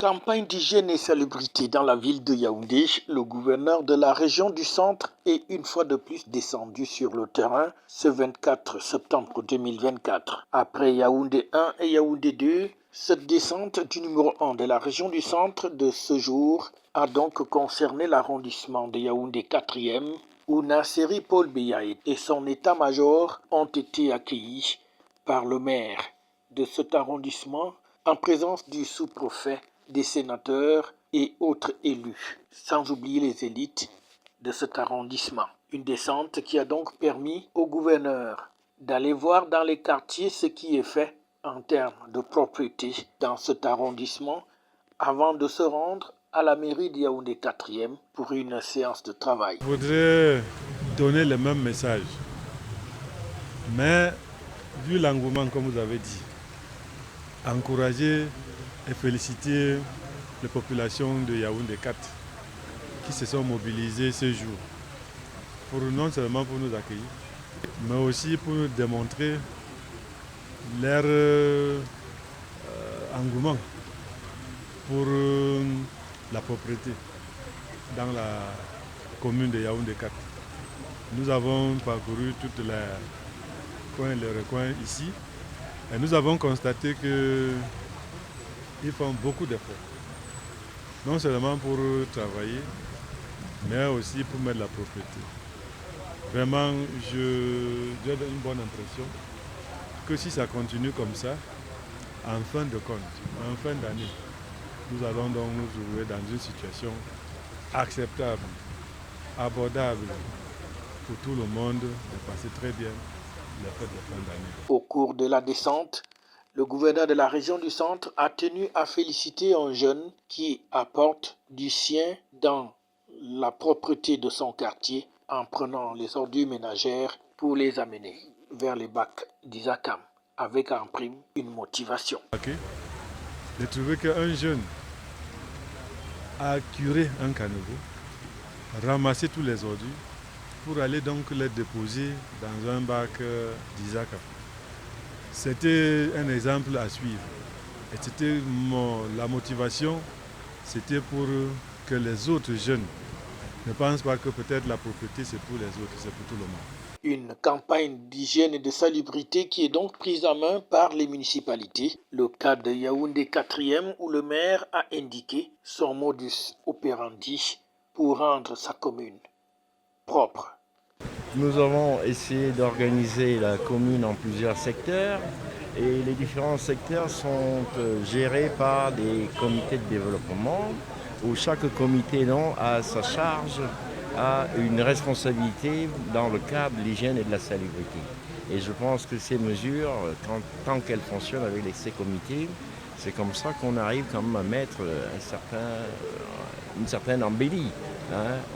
Campagne d'hygiène et salubrité dans la ville de Yaoundé, le gouverneur de la région du centre est une fois de plus descendu sur le terrain ce 24 septembre 2024. Après Yaoundé 1 et Yaoundé 2, cette descente du numéro 1 de la région du centre de ce jour a donc concerné l'arrondissement de Yaoundé 4e où Nasseri Paul Beyaïd et son état-major ont été accueillis par le maire de cet arrondissement en présence du sous-préfet, des sénateurs et autres élus, sans oublier les élites de cet arrondissement. Une descente qui a donc permis au gouverneur d'aller voir dans les quartiers ce qui est fait en termes de propreté dans cet arrondissement avant de se rendre à la mairie de Yaoundé 4e pour une séance de travail. Je voudrais donner le même message, mais vu l'engouement, comme vous avez dit, encourager et féliciter les populations de Yaoundé 4 qui se sont mobilisées ce jour, non seulement pour nous accueillir, mais aussi pour nous démontrer leur engouement pour la propriété dans la commune de Yaoundé 4. Nous avons parcouru tous les recoins ici et nous avons constaté qu'ils font beaucoup d'efforts, non seulement pour travailler, mais aussi pour mettre la propriété. Vraiment, j'ai une bonne impression que si ça continue comme ça, en fin de compte, en fin d'année, nous allons donc nous trouver dans une situation acceptable, abordable pour tout le monde de passer très bien les fêtes de fin d'année. Au cours de la descente, le gouverneur de la région du centre a tenu à féliciter un jeune qui apporte du sien dans la propreté de son quartier en prenant les ordures ménagères pour les amener vers les bacs d'Isakam avec en prime une motivation. J'ai trouvé qu'un jeune a curé un caniveau, ramassé tous les ordures pour aller donc les déposer dans un bac d'Isakam. C'était un exemple à suivre. Et c'était la motivation, c'était pour que les autres jeunes ne pensent pas que peut-être la propriété c'est pour les autres, c'est pour tout le monde. Une campagne d'hygiène et de salubrité qui est donc prise en main par les municipalités. Le cas de Yaoundé 4e où le maire a indiqué son modus operandi pour rendre sa commune propre. Nous avons essayé d'organiser la commune en plusieurs secteurs et les différents secteurs sont gérés par des comités de développement où chaque comité a sa charge, a une responsabilité dans le cadre de l'hygiène et de la salubrité. Et je pense que ces mesures, tant qu'elles fonctionnent avec ces comités, c'est comme ça qu'on arrive quand même à mettre une certaine embellie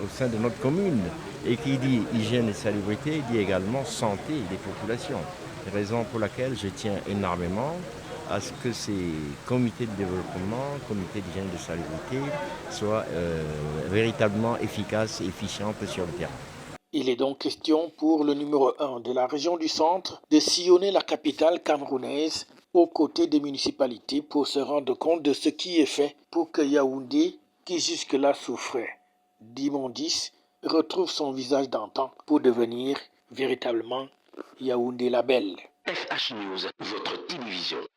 au sein de notre commune. Et qui dit hygiène et salubrité dit également santé des populations. Raison pour laquelle je tiens énormément à ce que ces comités de développement, comités d'hygiène et de salubrité soient véritablement efficaces et efficients sur le terrain. Il est donc question pour le numéro 1 de la région du centre de sillonner la capitale camerounaise aux côtés des municipalités pour se rendre compte de ce qui est fait pour que Yaoundé, qui jusque-là souffrait d'immondices, retrouve son visage d'antan pour devenir véritablement Yaoundé la belle. FH News, votre télévision.